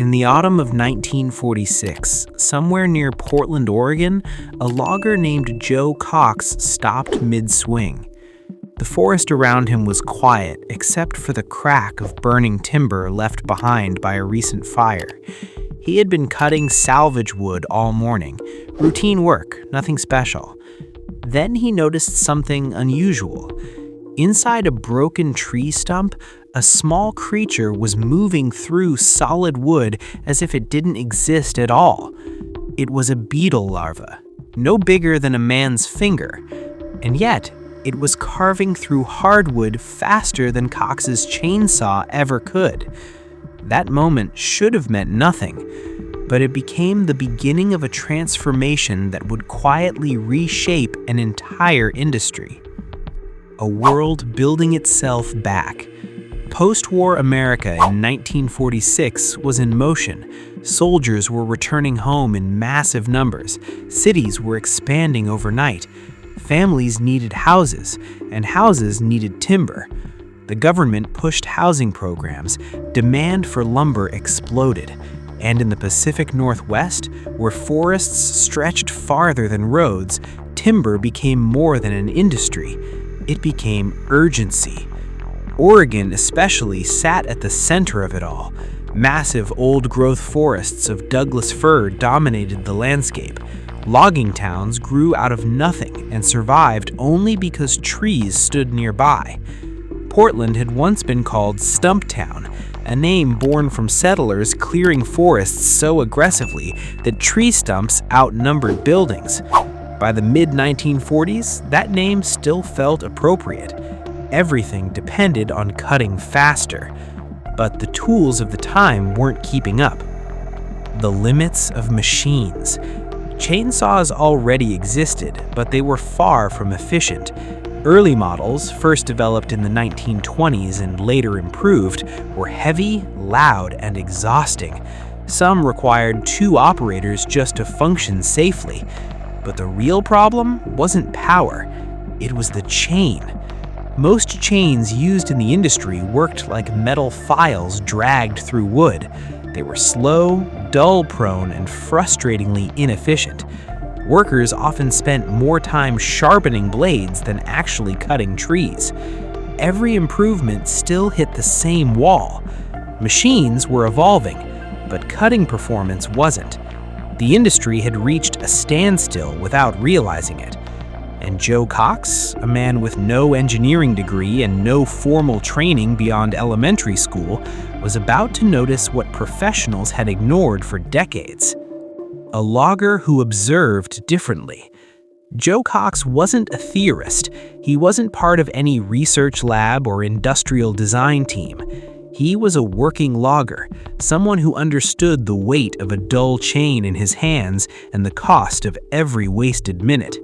In the autumn of 1946, somewhere near Portland, Oregon, a logger named Joe Cox stopped mid-swing. The forest around him was quiet, except for the crack of burning timber left behind by a recent fire. He had been cutting salvage wood all morning. Routine work, nothing special. Then he noticed something unusual. Inside a broken tree stump, a small creature was moving through solid wood as if it didn't exist at all. It was a beetle larva, no bigger than a man's finger, and yet it was carving through hardwood faster than Cox's chainsaw ever could. That moment should have meant nothing, but it became the beginning of a transformation that would quietly reshape an entire industry. A world building itself back. Post-war America in 1946 was in motion. Soldiers were returning home in massive numbers. Cities were expanding overnight. Families needed houses, and houses needed timber. The government pushed housing programs. Demand for lumber exploded. And in the Pacific Northwest, where forests stretched farther than roads, timber became more than an industry. It became urgency. Oregon especially sat at the center of it all. Massive old-growth forests of Douglas fir dominated the landscape. Logging towns grew out of nothing and survived only because trees stood nearby. Portland had once been called Stump Town, a name born from settlers clearing forests so aggressively that tree stumps outnumbered buildings. By the mid-1940s, that name still felt appropriate. Everything depended on cutting faster, but the tools of the time weren't keeping up. The limits of machines. Chainsaws already existed, but they were far from efficient. Early models, first developed in the 1920s and later improved, were heavy, loud, and exhausting. Some required 2 operators just to function safely. But the real problem wasn't power, it was the chain. Most chains used in the industry worked like metal files dragged through wood. They were slow, dull-prone, and frustratingly inefficient. Workers often spent more time sharpening blades than actually cutting trees. Every improvement still hit the same wall. Machines were evolving, but cutting performance wasn't. The industry had reached a standstill without realizing it. And Joe Cox, a man with no engineering degree and no formal training beyond elementary school, was about to notice what professionals had ignored for decades. A logger who observed differently. Joe Cox wasn't a theorist. He wasn't part of any research lab or industrial design team. He was a working logger, someone who understood the weight of a dull chain in his hands and the cost of every wasted minute.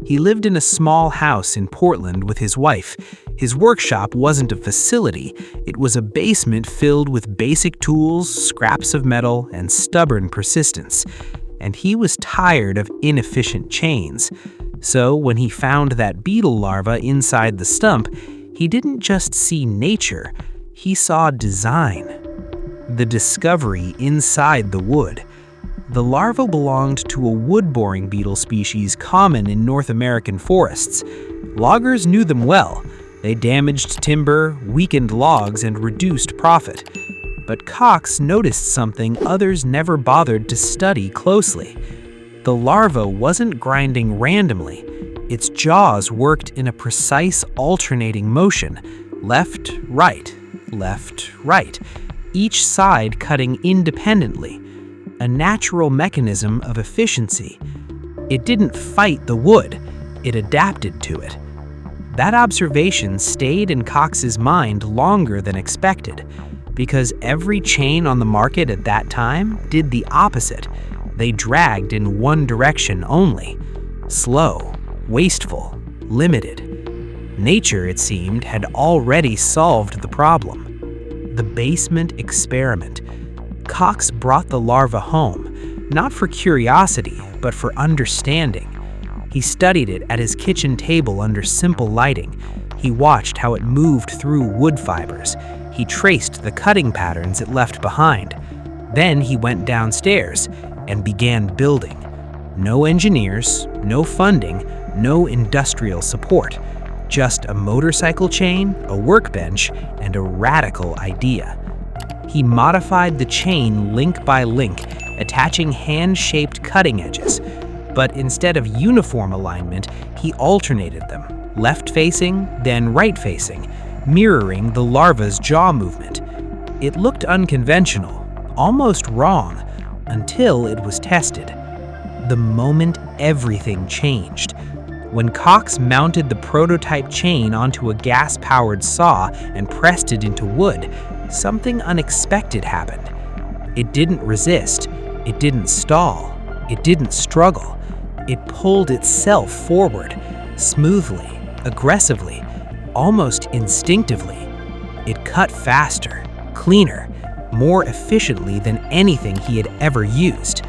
He lived in a small house in Portland with his wife. His workshop wasn't a facility. It was a basement filled with basic tools, scraps of metal, and stubborn persistence. And he was tired of inefficient chains. So when he found that beetle larva inside the stump, he didn't just see nature, he saw design. The discovery inside the wood. The larva belonged to a wood-boring beetle species common in North American forests. Loggers knew them well. They damaged timber, weakened logs, and reduced profit. But Cox noticed something others never bothered to study closely. The larva wasn't grinding randomly. Its jaws worked in a precise alternating motion, left, right, each side cutting independently. A natural mechanism of efficiency. It didn't fight the wood, it adapted to it. That observation stayed in Cox's mind longer than expected, because every chain on the market at that time did the opposite. They dragged in one direction only. Slow, wasteful, limited. Nature, it seemed, had already solved the problem. The basement experiment. Cox brought the larva home, not for curiosity, but for understanding. He studied it at his kitchen table under simple lighting. He watched how it moved through wood fibers. He traced the cutting patterns it left behind. Then he went downstairs and began building. No engineers, no funding, no industrial support. Just a motorcycle chain, a workbench, and a radical idea. He modified the chain link by link, attaching hand-shaped cutting edges. But instead of uniform alignment, he alternated them, left-facing, then right-facing, mirroring the larva's jaw movement. It looked unconventional, almost wrong, until it was tested. The moment everything changed. When Cox mounted the prototype chain onto a gas-powered saw and pressed it into wood, something unexpected happened. It didn't resist, it didn't stall, it didn't struggle. It pulled itself forward, smoothly, aggressively, almost instinctively. It cut faster, cleaner, more efficiently than anything he had ever used.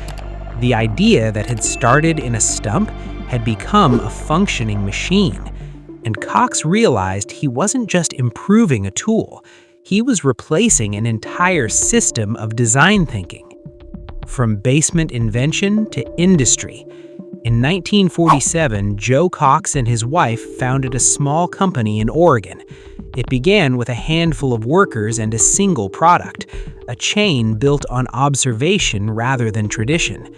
The idea that had started in a stump had become a functioning machine, and Cox realized he wasn't just improving a tool, he was replacing an entire system of design thinking. From basement invention to industry. In 1947, Joe Cox and his wife founded a small company in Oregon. It began with a handful of workers and a single product, a chain built on observation rather than tradition.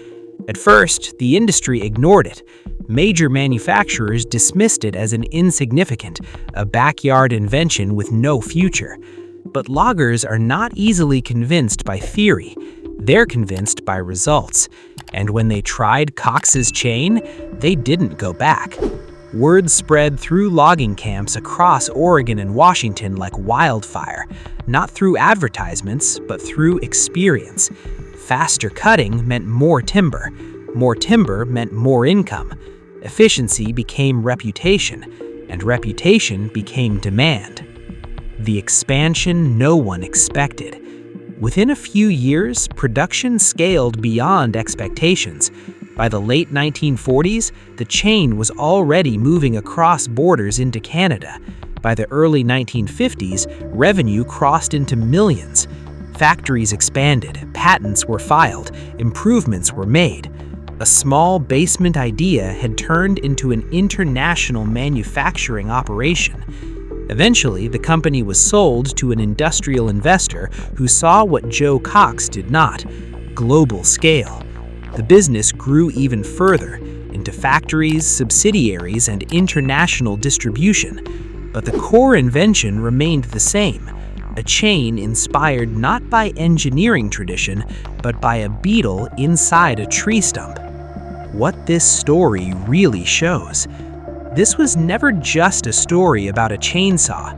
At first, the industry ignored it. Major manufacturers dismissed it as an insignificant, a backyard invention with no future. But loggers are not easily convinced by theory. They're convinced by results. And when they tried Cox's chain, they didn't go back. Word spread through logging camps across Oregon and Washington like wildfire, not through advertisements, but through experience. Faster cutting meant more timber. More timber meant more income. Efficiency became reputation, and reputation became demand. The expansion no one expected. Within a few years, production scaled beyond expectations. By the late 1940s, the chain was already moving across borders into Canada. By the early 1950s, revenue crossed into millions. Factories expanded, patents were filed, improvements were made. A small basement idea had turned into an international manufacturing operation. Eventually, the company was sold to an industrial investor who saw what Joe Cox did not: global scale. The business grew even further, into factories, subsidiaries, and international distribution. But the core invention remained the same: a chain inspired not by engineering tradition, but by a beetle inside a tree stump. What this story really shows: this was never just a story about a chainsaw.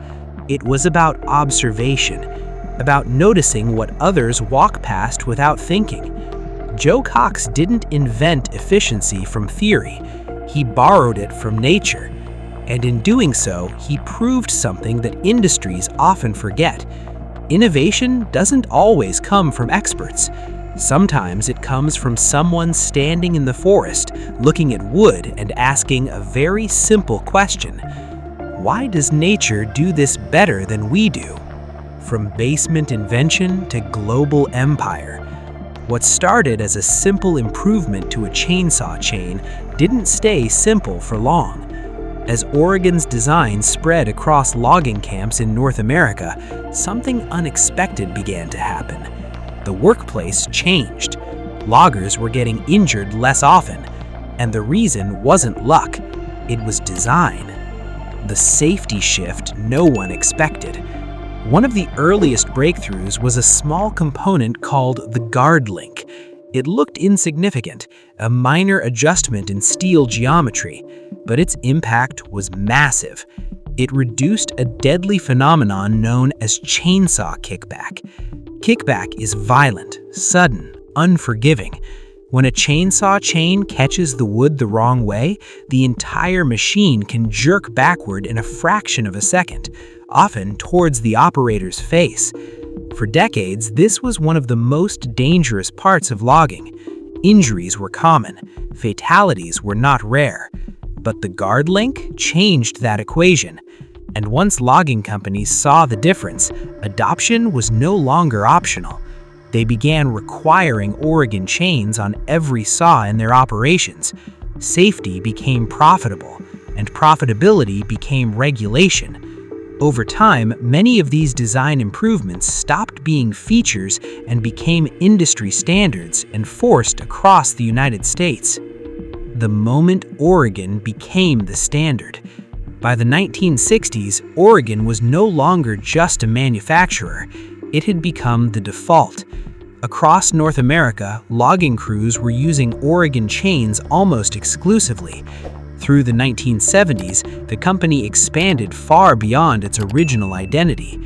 It was about observation, about noticing what others walk past without thinking. Joe Cox didn't invent efficiency from theory. He borrowed it from nature. And in doing so, he proved something that industries often forget. Innovation doesn't always come from experts. Sometimes it comes from someone standing in the forest, looking at wood and asking a very simple question: why does nature do this better than we do? From basement invention to global empire. What started as a simple improvement to a chainsaw chain didn't stay simple for long. As Oregon's design spread across logging camps in North America, something unexpected began to happen. The workplace changed. Loggers were getting injured less often, and the reason wasn't luck, it was design. The safety shift no one expected. One of the earliest breakthroughs was a small component called the guard link. It looked insignificant, a minor adjustment in steel geometry, but its impact was massive. It reduced a deadly phenomenon known as chainsaw kickback. Kickback is violent, sudden, unforgiving. When a chainsaw chain catches the wood the wrong way, the entire machine can jerk backward in a fraction of a second, often towards the operator's face. For decades, this was one of the most dangerous parts of logging. Injuries were common, fatalities were not rare. But the guard link changed that equation. And once logging companies saw the difference, adoption was no longer optional. They began requiring Oregon chains on every saw in their operations. Safety became profitable, and profitability became regulation. Over time, many of these design improvements stopped being features and became industry standards enforced across the United States. The moment Oregon became the standard. By the 1960s, Oregon was no longer just a manufacturer. It had become the default. Across North America, logging crews were using Oregon chains almost exclusively. Through the 1970s, the company expanded far beyond its original identity.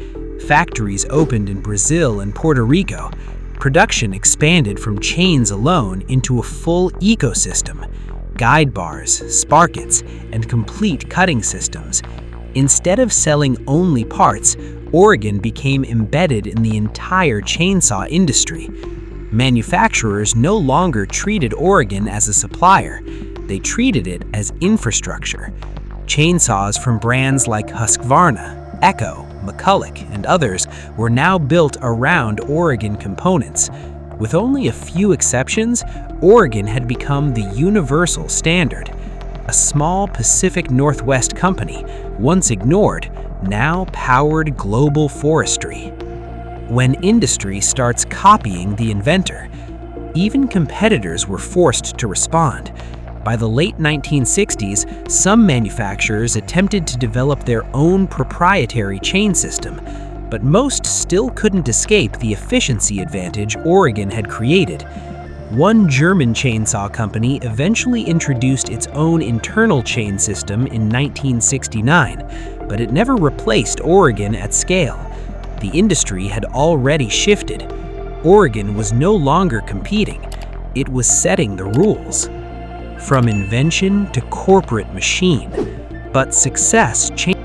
Factories opened in Brazil and Puerto Rico. Production expanded from chains alone into a full ecosystem: guide bars, sprockets, and complete cutting systems. Instead of selling only parts, Oregon became embedded in the entire chainsaw industry. Manufacturers no longer treated Oregon as a supplier. They treated it as infrastructure. Chainsaws from brands like Husqvarna, Echo, McCulloch, and others were now built around Oregon components. With only a few exceptions, Oregon had become the universal standard. A small Pacific Northwest company, once ignored, now powered global forestry. When industry starts copying the inventor, even competitors were forced to respond. By the late 1960s, some manufacturers attempted to develop their own proprietary chain system, but most still couldn't escape the efficiency advantage Oregon had created. One German chainsaw company eventually introduced its own internal chain system in 1969, but it never replaced Oregon at scale. The industry had already shifted. Oregon was no longer competing. It was setting the rules. From invention to corporate machine. But success changed.